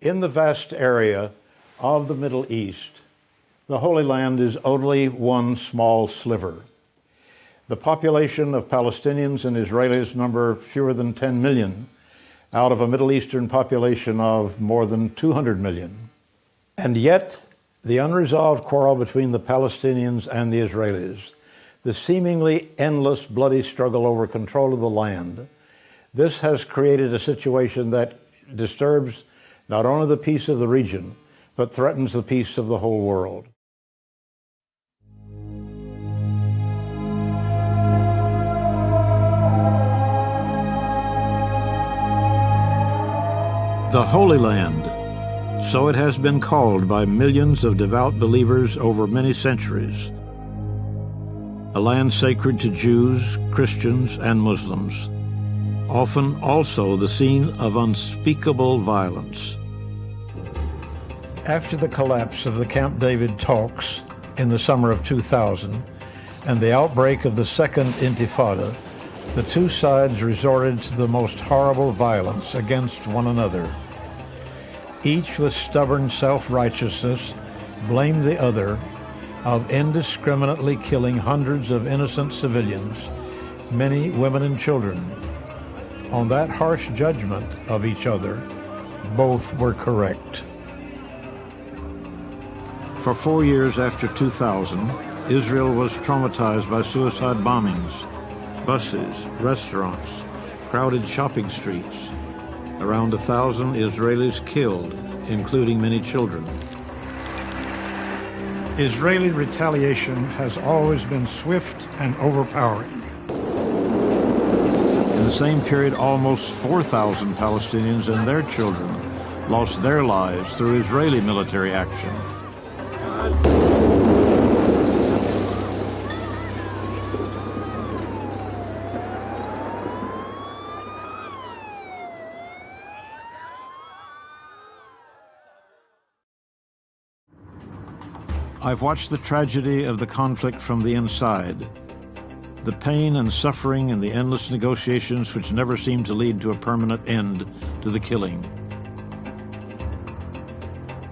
In the vast area of the Middle East, the Holy Land is only one small sliver. The population of Palestinians and Israelis number fewer than 10 million out of a Middle Eastern population of more than 200 million. And yet, the unresolved quarrel between the Palestinians and the Israelis, the seemingly endless bloody struggle over control of the land, this has created a situation that disturbs not only the peace of the region, but threatens the peace of the whole world. The Holy Land, so it has been called by millions of devout believers over many centuries. A land sacred to Jews, Christians, and Muslims, often also the scene of unspeakable violence. After the collapse of the Camp David talks in the summer of 2000 and the outbreak of the Second Intifada, the two sides resorted to the most horrible violence against one another. Each with stubborn self-righteousness blamed the other of indiscriminately killing hundreds of innocent civilians, many women and children. On that harsh judgment of each other, both were correct. For 4 years after 2000, Israel was traumatized by suicide bombings, buses, restaurants, crowded shopping streets. Around 1,000 Israelis killed, including many children. Israeli retaliation has always been swift and overpowering. In the same period, almost 4,000 Palestinians and their children lost their lives through Israeli military action. I've watched the tragedy of the conflict from the inside, the pain and suffering and the endless negotiations which never seem to lead to a permanent end to the killing.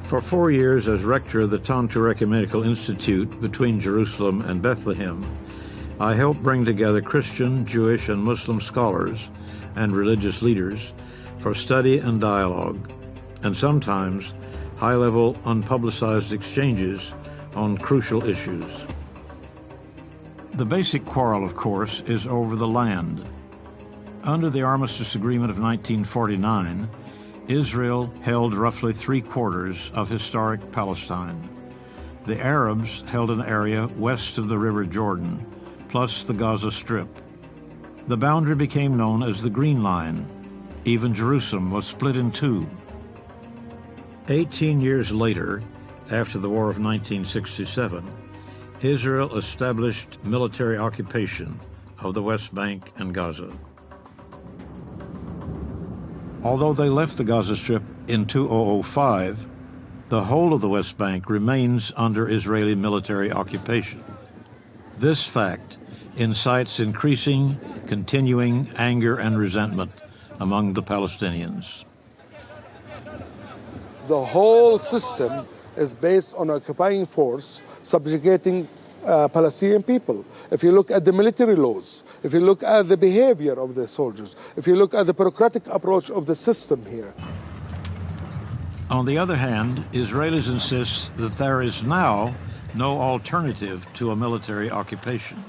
For 4 years as rector of the Tantur Ecumenical Institute between Jerusalem and Bethlehem, I helped bring together Christian, Jewish, and Muslim scholars and religious leaders for study and dialogue, and sometimes high-level, unpublicized exchanges on crucial issues. The basic quarrel, of course, is over the land. Under the Armistice Agreement of 1949, Israel held roughly 3/4 of historic Palestine. The Arabs held an area west of the River Jordan, plus the Gaza Strip. The boundary became known as the Green Line. Even Jerusalem was split in two. 18 years later, after the War of 1967, Israel established military occupation of the West Bank and Gaza. Although they left the Gaza Strip in 2005, the whole of the West Bank remains under Israeli military occupation. This fact incites increasing, continuing anger and resentment among the Palestinians. The whole system is based on occupying force subjugating Palestinian people. If you look at the military laws, if you look at the behavior of the soldiers, if you look at the bureaucratic approach of the system here. On the other hand, Israelis insist that there is now no alternative to a military occupation.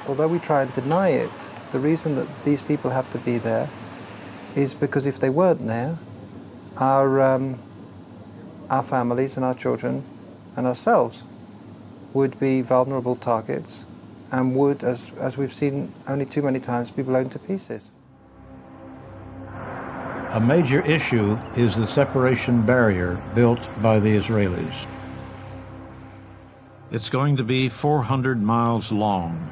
Although we try and deny it, the reason that these people have to be there is because if they weren't there, our families and our children and ourselves would be vulnerable targets and would, as we've seen only too many times, be blown to pieces. A major issue is the separation barrier built by the Israelis. It's going to be 400 miles long.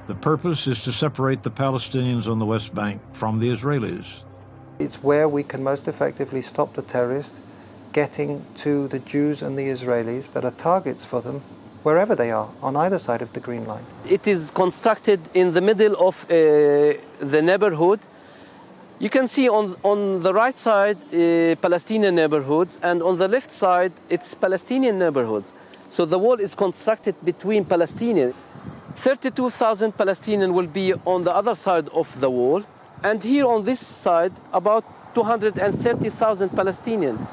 The purpose is to separate the Palestinians on the West Bank from the Israelis. It's where we can most effectively stop the terrorists getting to the Jews and the Israelis that are targets for them wherever they are, on either side of the Green Line. It is constructed in the middle of the neighborhood You can see on the right side Palestinian neighborhoods, and on the left side it's Palestinian neighborhoods. So the wall is constructed between Palestinians. 32,000 Palestinians will be on the other side of the wall, and here on this side about 230,000 Palestinians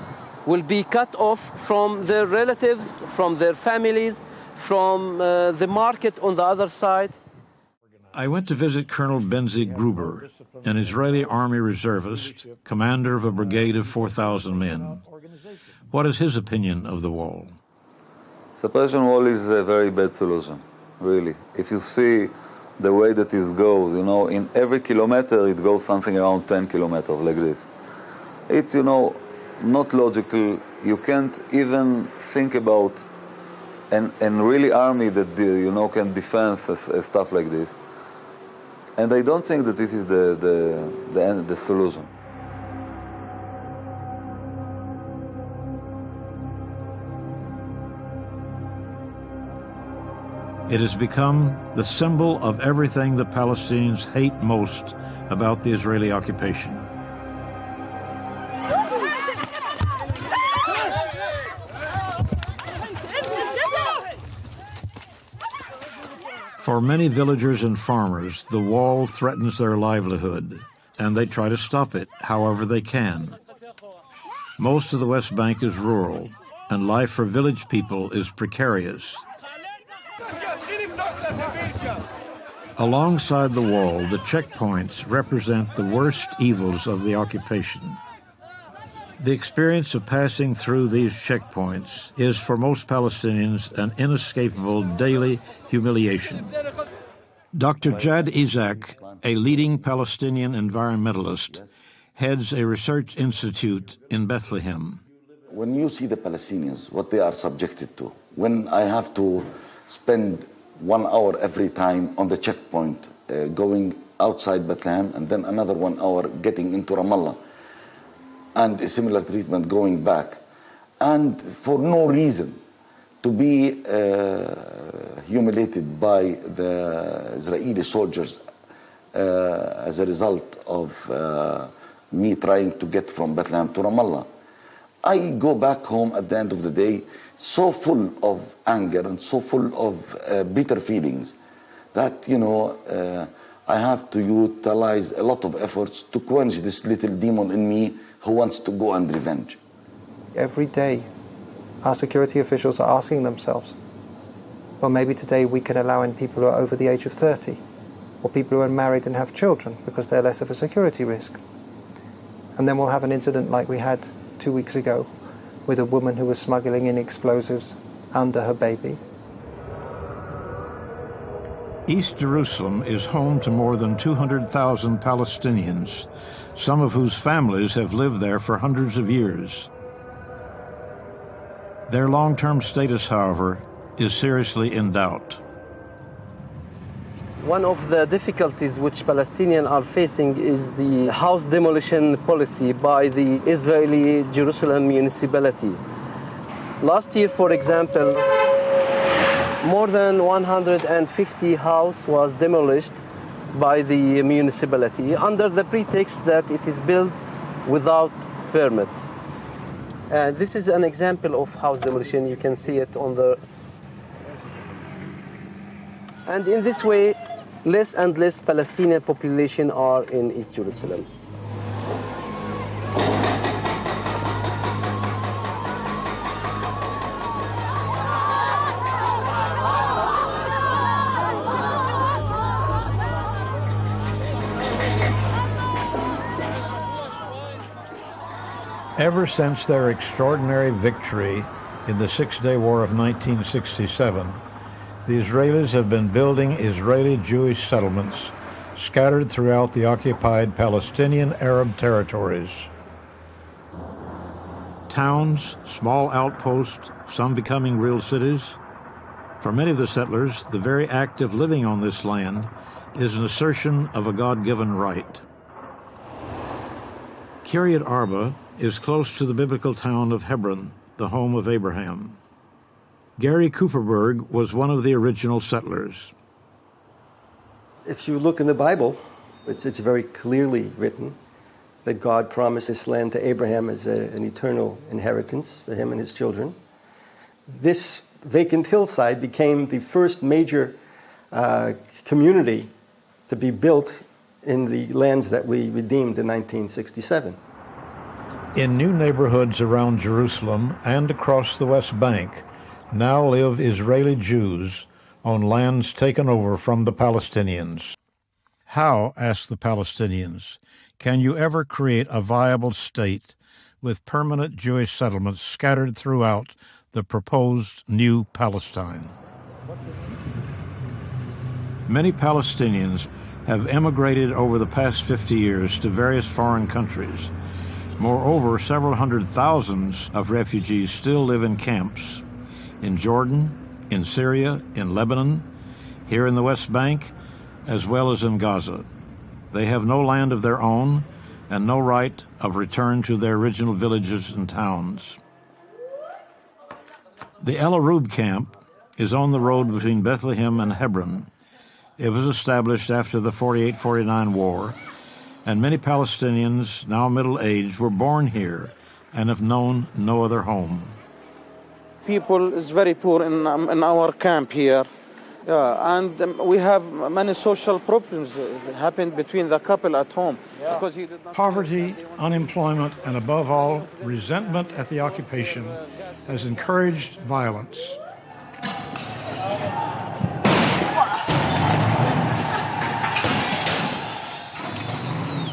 will be cut off from their relatives, from their families, from the market on the other side. I went to visit Colonel Benzi Gruber, an Israeli army reservist, commander of a brigade of 4,000 men. What is his opinion of the wall? Separation wall is a very bad solution, really. If you see the way that it goes, in every kilometer it goes something around 10 kilometers like this. It's, not logical. You can't even think about an really army that, can defend stuff like this. And I don't think that this is the solution. It has become the symbol of everything the Palestinians hate most about the Israeli occupation. For many villagers and farmers, the wall threatens their livelihood, and they try to stop it however they can. Most of the West Bank is rural, and life for village people is precarious. Alongside the wall, the checkpoints represent the worst evils of the occupation. The experience of passing through these checkpoints is for most Palestinians an inescapable daily humiliation. Dr. Jad Isaac, a leading Palestinian environmentalist, heads a research institute in Bethlehem. When you see the Palestinians, what they are subjected to, when I have to spend 1 hour every time on the checkpoint going outside Bethlehem and then another 1 hour getting into Ramallah, and a similar treatment going back, and for no reason to be humiliated by the Israeli soldiers as a result of me trying to get from Bethlehem to Ramallah. I go back home at the end of the day so full of anger and so full of bitter feelings that, I have to utilize a lot of efforts to quench this little demon in me who wants to go and revenge. Every day, our security officials are asking themselves, well, maybe today we can allow in people who are over the age of 30, or people who are married and have children because they're less of a security risk. And then we'll have an incident like we had 2 weeks ago with a woman who was smuggling in explosives under her baby. East Jerusalem is home to more than 200,000 Palestinians, some of whose families have lived there for hundreds of years. Their long-term status, however, is seriously in doubt. One of the difficulties which Palestinians are facing is the house demolition policy by the Israeli Jerusalem municipality. Last year, for example, more than 150 houses was demolished by the municipality under the pretext that it is built without permit. This is an example of house demolition. You can see it on the... And in this way, less and less Palestinian population are in East Jerusalem. Ever since their extraordinary victory in the Six-Day War of 1967, the Israelis have been building Israeli Jewish settlements scattered throughout the occupied Palestinian Arab territories. Towns, small outposts, some becoming real cities. For many of the settlers, the very act of living on this land is an assertion of a God-given right. Kiryat Arba is close to the biblical town of Hebron, the home of Abraham. Gary Cooperberg was one of the original settlers. If you look in the Bible, it's very clearly written that God promised this land to Abraham as an eternal inheritance for him and his children. This vacant hillside became the first major community to be built in the lands that we redeemed in 1967. In new neighborhoods around Jerusalem and across the West Bank now live Israeli Jews on lands taken over from the Palestinians. How, ask the Palestinians, can you ever create a viable state with permanent Jewish settlements scattered throughout the proposed new Palestine? Many Palestinians have emigrated over the past 50 years to various foreign countries. Moreover, several hundred thousands of refugees still live in camps in Jordan, in Syria, in Lebanon, here in the West Bank, as well as in Gaza. They have no land of their own and no right of return to their original villages and towns. The El Arub camp is on the road between Bethlehem and Hebron. It was established after the 48-49 war, and many Palestinians, now middle-aged, were born here and have known no other home. People is very poor in our camp here, and we have many social problems happened between the couple at home. Because he did not Poverty, unemployment, and above all, resentment at the occupation has encouraged violence.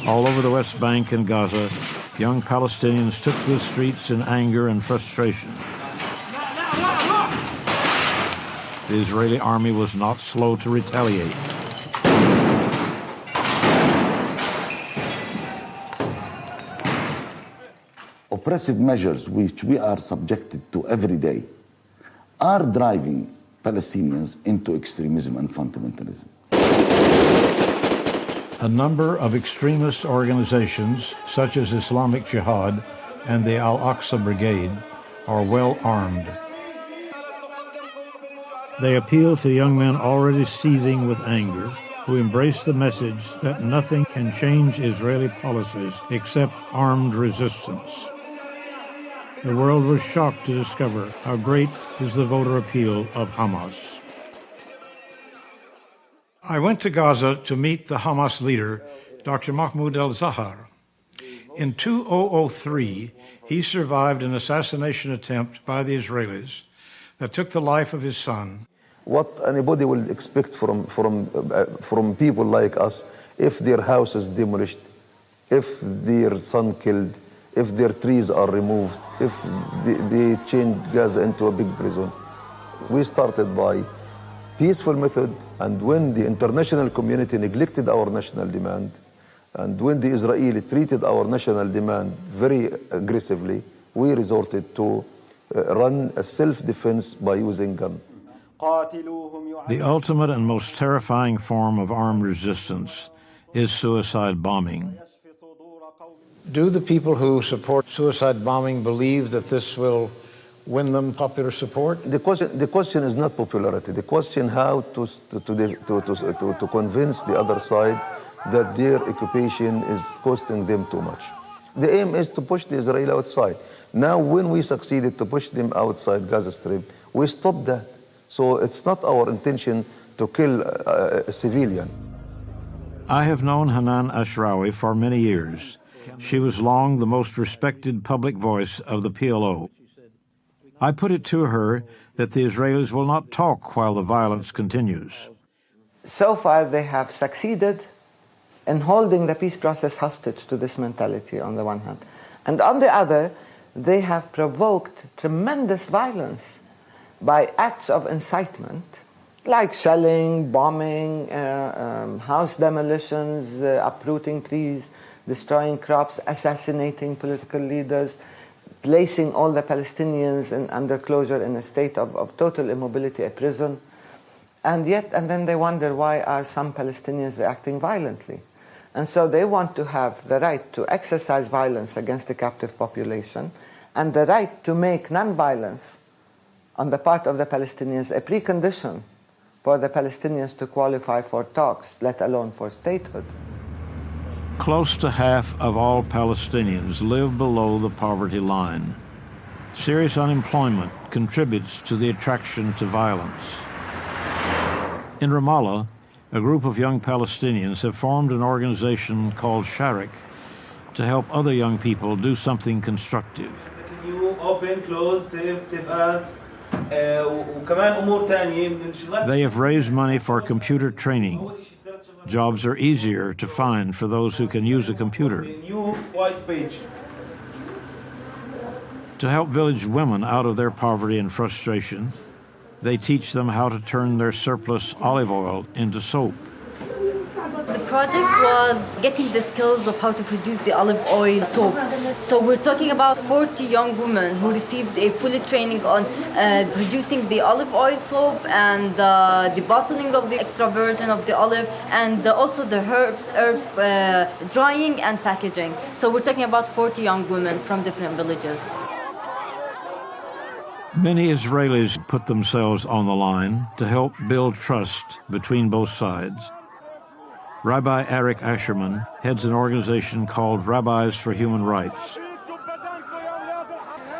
All over the West Bank and Gaza, young Palestinians took to the streets in anger and frustration. The Israeli army was not slow to retaliate. Oppressive measures which we are subjected to every day are driving Palestinians into extremism and fundamentalism. A number of extremist organizations, such as Islamic Jihad and the Al-Aqsa Brigade, are well armed. They appeal to young men already seething with anger, who embrace the message that nothing can change Israeli policies except armed resistance. The world was shocked to discover how great is the voter appeal of Hamas. I went to Gaza to meet the Hamas leader, Dr. Mahmoud al-Zahar. In 2003, he survived an assassination attempt by the Israelis that took the life of his son. What anybody will expect from people like us if their house is demolished, if their son killed, if their trees are removed, if they change Gaza into a big prison. We started by peaceful method, and when the international community neglected our national demand, and when the Israeli treated our national demand very aggressively, we resorted to run a self-defense by using gun. The ultimate and most terrifying form of armed resistance is suicide bombing. Do the people who support suicide bombing believe that this will win them popular support? The question is not popularity. The question how to convince the other side that their occupation is costing them too much. The aim is to push the Israeli outside. Now, when we succeeded to push them outside Gaza Strip, we stopped that. So it's not our intention to kill a civilian. I have known Hanan Ashrawi for many years. She was long the most respected public voice of the PLO. I put it to her that the Israelis will not talk while the violence continues. So far, they have succeeded in holding the peace process hostage to this mentality on the one hand. And on the other, they have provoked tremendous violence by acts of incitement, like shelling, bombing, house demolitions, uprooting trees, destroying crops, assassinating political leaders, placing all the Palestinians under closure in a state of total immobility, a prison. And then they wonder, why are some Palestinians reacting violently? And so they want to have the right to exercise violence against the captive population and the right to make non-violence on the part of the Palestinians a precondition for the Palestinians to qualify for talks, let alone for statehood. Close to half of all Palestinians live below the poverty line. Serious unemployment contributes to the attraction to violence. In Ramallah, a group of young Palestinians have formed an organization called Sharik to help other young people do something constructive. You open, close, save as, وكمان أمور تانية من الشغلات. They have raised money for computer training. Jobs are easier to find for those who can use a computer. New white page. To help village women out of their poverty and frustration, they teach them how to turn their surplus olive oil into soap. The project was getting the skills of how to produce the olive oil soap. So we're talking about 40 young women who received a full training on producing the olive oil soap and the bottling of the extra virgin of the olive, and also the herbs drying and packaging. So we're talking about 40 young women from different villages. Many Israelis put themselves on the line to help build trust between both sides. Rabbi Eric Asherman heads an organization called Rabbis for Human Rights.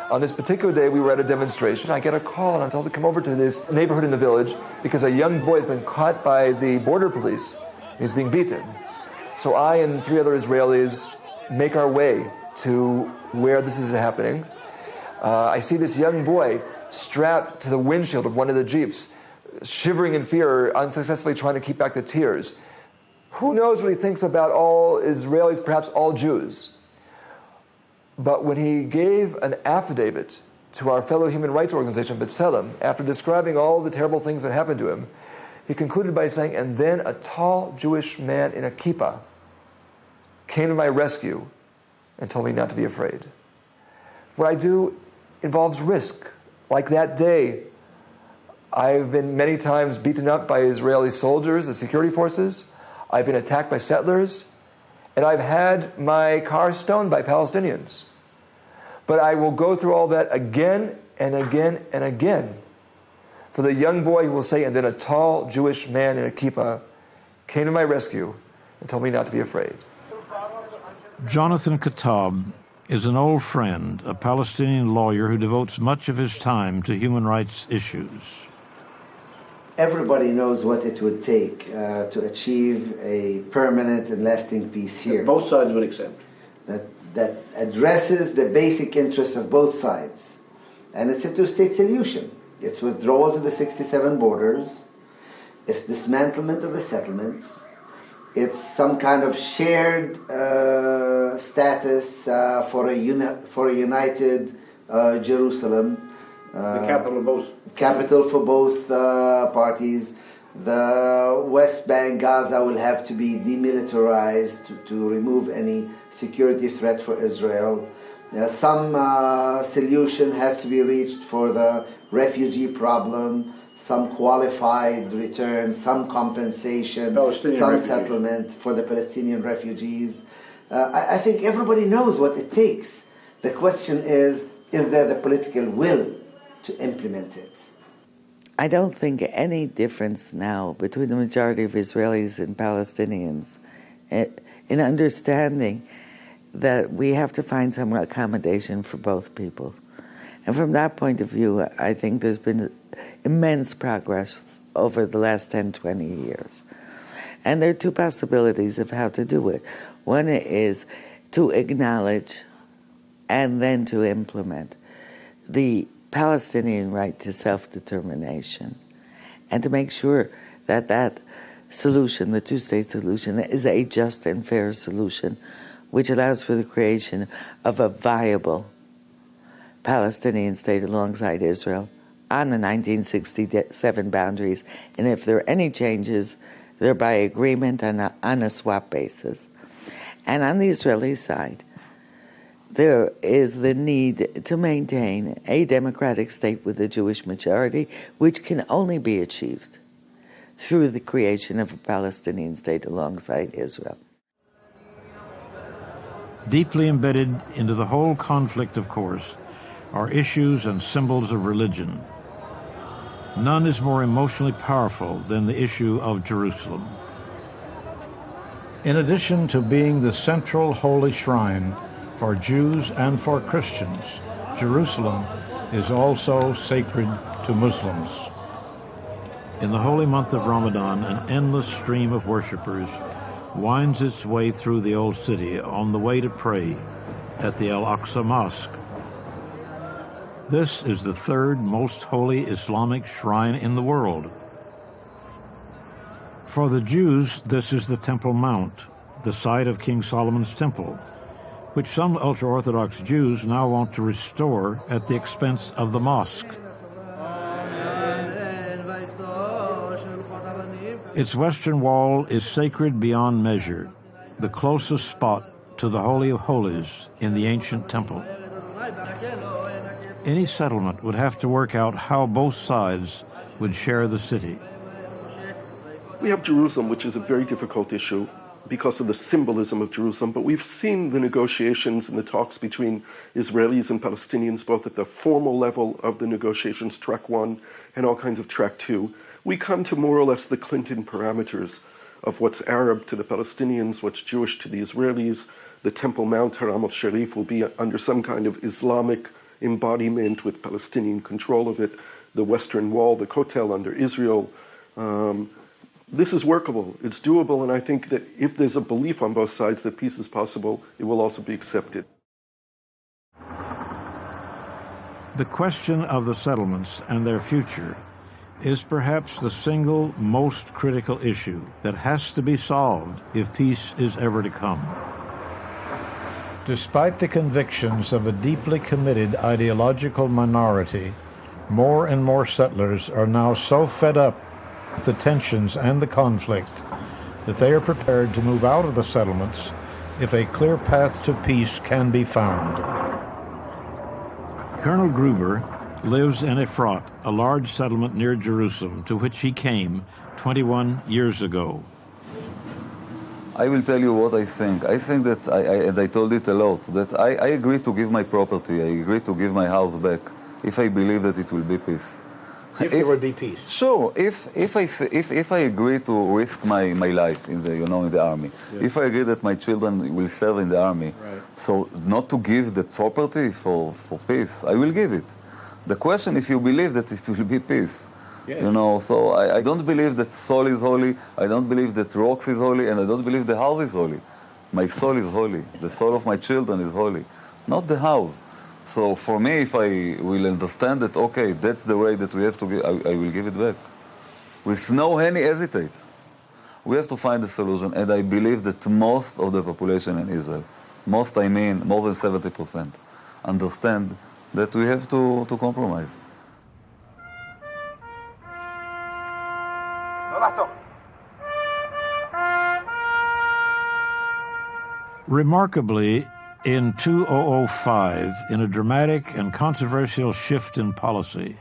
On this particular day, we were at a demonstration. I get a call and I'm told to come over to this neighborhood in the village because a young boy has been caught by the border police. He's being beaten. So I and 3 other Israelis make our way to where this is happening. I see this young boy strapped to the windshield of one of the Jeeps, shivering in fear, unsuccessfully trying to keep back the tears. Who knows what he thinks about all Israelis, perhaps all Jews. But when he gave an affidavit to our fellow human rights organization, B'Tselem, after describing all the terrible things that happened to him, he concluded by saying, and then a tall Jewish man in a kippah came to my rescue and told me not to be afraid. What I do involves risk. Like that day, I've been many times beaten up by Israeli soldiers, the security forces. I've been attacked by settlers, and I've had my car stoned by Palestinians. But I will go through all that again and again and again for the young boy who will say, and then a tall Jewish man in a kippah came to my rescue and told me not to be afraid. Jonathan Katab is an old friend, a Palestinian lawyer who devotes much of his time to human rights issues. Everybody knows what it would take to achieve a permanent and lasting peace here. Both sides would accept. That addresses the basic interests of both sides. And it's a two-state solution. It's withdrawal to the 67 borders. It's dismantlement of the settlements. It's some kind of shared status for a united Jerusalem. The capital of both. Capital for both parties. The West Bank, Gaza will have to be demilitarized to remove any security threat for Israel. Some solution has to be reached for the refugee problem, some qualified return, some compensation, some settlement for the Palestinian refugees. I think everybody knows what it takes. The question is there the political will to implement it? I don't think any difference now between the majority of Israelis and Palestinians in understanding that we have to find some accommodation for both people. And from that point of view, I think there's been immense progress over the last 10, 20 years. And there are two possibilities of how to do it. One is to acknowledge and then to implement the Palestinian right to self-determination, and to make sure that that solution, the two-state solution, is a just and fair solution, which allows for the creation of a viable Palestinian state alongside Israel on the 1967 boundaries, and if there are any changes, they're by agreement on a swap basis. And on the Israeli side, there is the need to maintain a democratic state with a Jewish majority, which can only be achieved through the creation of a Palestinian state alongside Israel. Deeply embedded into the whole conflict, of course, are issues and symbols of religion. None is more emotionally powerful than the issue of Jerusalem. In addition to being the central holy shrine for Jews and for Christians, Jerusalem is also sacred to Muslims. In the holy month of Ramadan, an endless stream of worshippers winds its way through the old city on the way to pray at the Al-Aqsa Mosque. This is the third most holy Islamic shrine in the world. For the Jews, this is the Temple Mount, the site of King Solomon's temple, which some ultra-Orthodox Jews now want to restore at the expense of the mosque. Its western wall is sacred beyond measure, the closest spot to the Holy of Holies in the ancient temple. Any settlement would have to work out how both sides would share the city. We have Jerusalem, which is a very difficult issue because of the symbolism of Jerusalem, but we've seen the negotiations and the talks between Israelis and Palestinians, both at the formal level of the negotiations, track 1, and all kinds of track 2. We come to more or less the Clinton parameters of what's Arab to the Palestinians, what's Jewish to the Israelis. The Temple Mount, Haram al-Sharif, will be under some kind of Islamic embodiment with Palestinian control of it. The Western Wall, the Kotel under Israel. This is workable, it's doable, and I think that if there's a belief on both sides that peace is possible, it will also be accepted. The question of the settlements and their future is perhaps the single most critical issue that has to be solved if peace is ever to come. Despite the convictions of a deeply committed ideological minority, more and more settlers are now so fed up with the tensions and the conflict that they are prepared to move out of the settlements if a clear path to peace can be found. Colonel Gruber lives in Efrat, a large settlement near Jerusalem, to which he came 21 years ago. I will tell you what I think. I think that, and I told it a lot, that I agree to give my property, I agree to give my house back, if I believe that it will be peace. If there would be peace. Sure. If I agree to risk my life in the army, if I agree that my children will serve in the army, so not to give the property for peace, I will give it. The question, if you believe that it will be peace, so I don't believe that soul is holy, I don't believe that rocks is holy, and I don't believe the house is holy. My soul is holy. The soul of my children is holy, not the house. So for me, if I will understand that, okay, that's the way that we have to give, I will give it back. With no any hesitate. We have to find a solution, and I believe that most of the population in Israel, most I mean more than 70%, understand that we have to compromise. Remarkably, in 2005, in a dramatic and controversial shift in policy,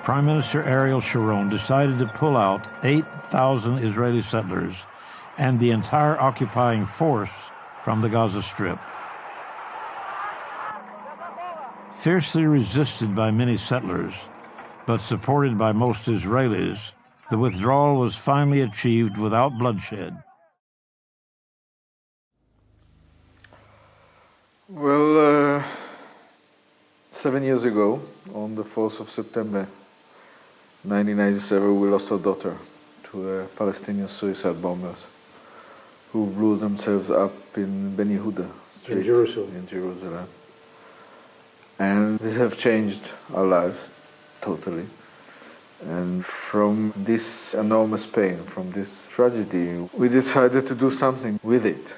Prime Minister Ariel Sharon decided to pull out 8,000 Israeli settlers and the entire occupying force from the Gaza Strip. Fiercely resisted by many settlers, but supported by most Israelis, the withdrawal was finally achieved without bloodshed. Well, 7 years ago, on the 4th of September 1997, we lost our daughter to Palestinian suicide bombers who blew themselves up in Ben Yehuda Street in Jerusalem. And this has changed our lives totally. And from this enormous pain, from this tragedy, we decided to do something with it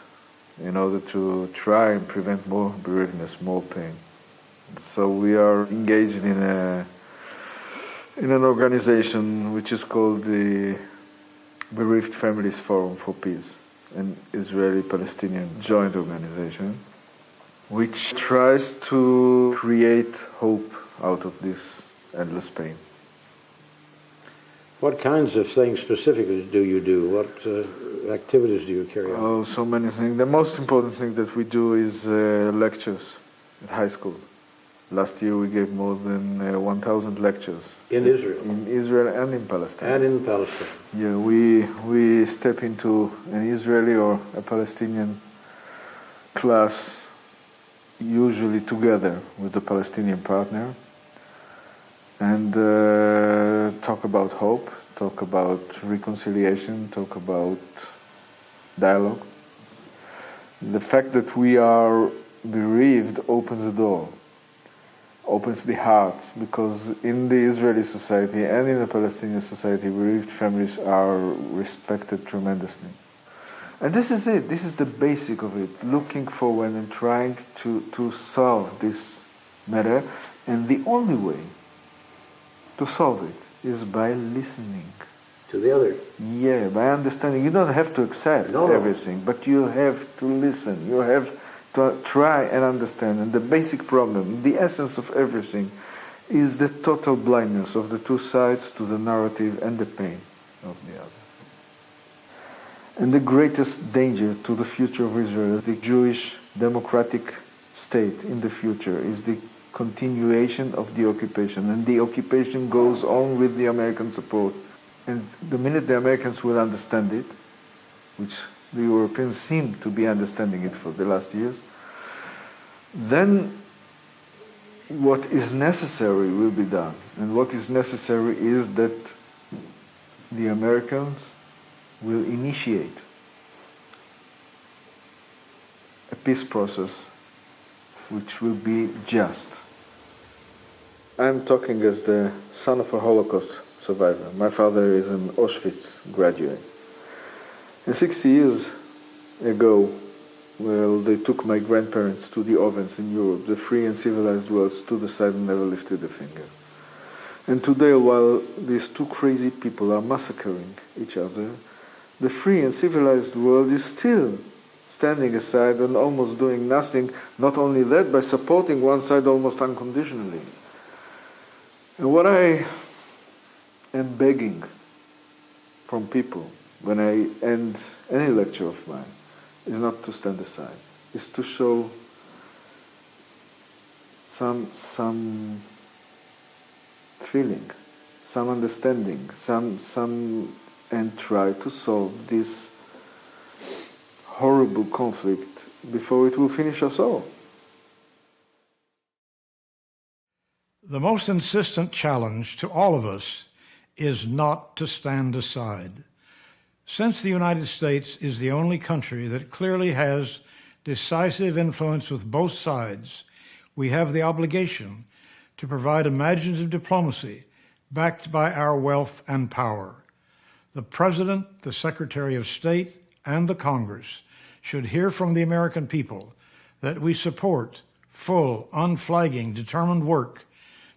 in order to try and prevent more bereavement, more pain. So we are engaged in an organization which is called the Bereaved Families Forum for Peace, an Israeli-Palestinian joint organization, which tries to create hope out of this endless pain. What kinds of things specifically do you do? What activities do you carry out? Oh, so many things. The most important thing that we do is lectures at high school. Last year we gave more than 1,000 lectures. In Israel? In Israel and in Palestine. And in Palestine. Yeah, we step into an Israeli or a Palestinian class, usually together with the Palestinian partner, and talk about hope, talk about reconciliation, talk about dialogue. The fact that we are bereaved opens the door, opens the heart, because in the Israeli society and in the Palestinian society, bereaved families are respected tremendously. And this is it, this is the basic of it, looking forward and trying to solve this matter, and the only way to solve it is by listening. To the other. Yeah, by understanding. You don't have to accept everything, but you have to listen. You have to try and understand. And the basic problem, the essence of everything, is the total blindness of the two sides to the narrative and the pain of the other. And the greatest danger to the future of Israel, the Jewish democratic state in the future, is the continuation of the occupation. And the occupation goes on with the American support. And the minute the Americans will understand it, which the Europeans seem to be understanding it for the last years, then what is necessary will be done. And what is necessary is that the Americans will initiate a peace process which will be just. I'm talking as the son of a Holocaust survivor. My father is an Auschwitz graduate. And 60 years ago, well, they took my grandparents to the ovens in Europe. The free and civilized world stood aside and never lifted a finger. And today, while these two crazy people are massacring each other, the free and civilized world is still standing aside and almost doing nothing, not only that, by supporting one side almost unconditionally. And what I am begging from people when I end any lecture of mine is not to stand aside, is to show some feeling, some understanding, and try to solve this horrible conflict before it will finish us all. The most insistent challenge to all of us is not to stand aside. Since the United States is the only country that clearly has decisive influence with both sides, we have the obligation to provide imaginative diplomacy backed by our wealth and power. The President, the Secretary of State, and the Congress should hear from the American people that we support full, unflagging, determined work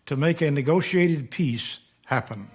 to make a negotiated peace happen.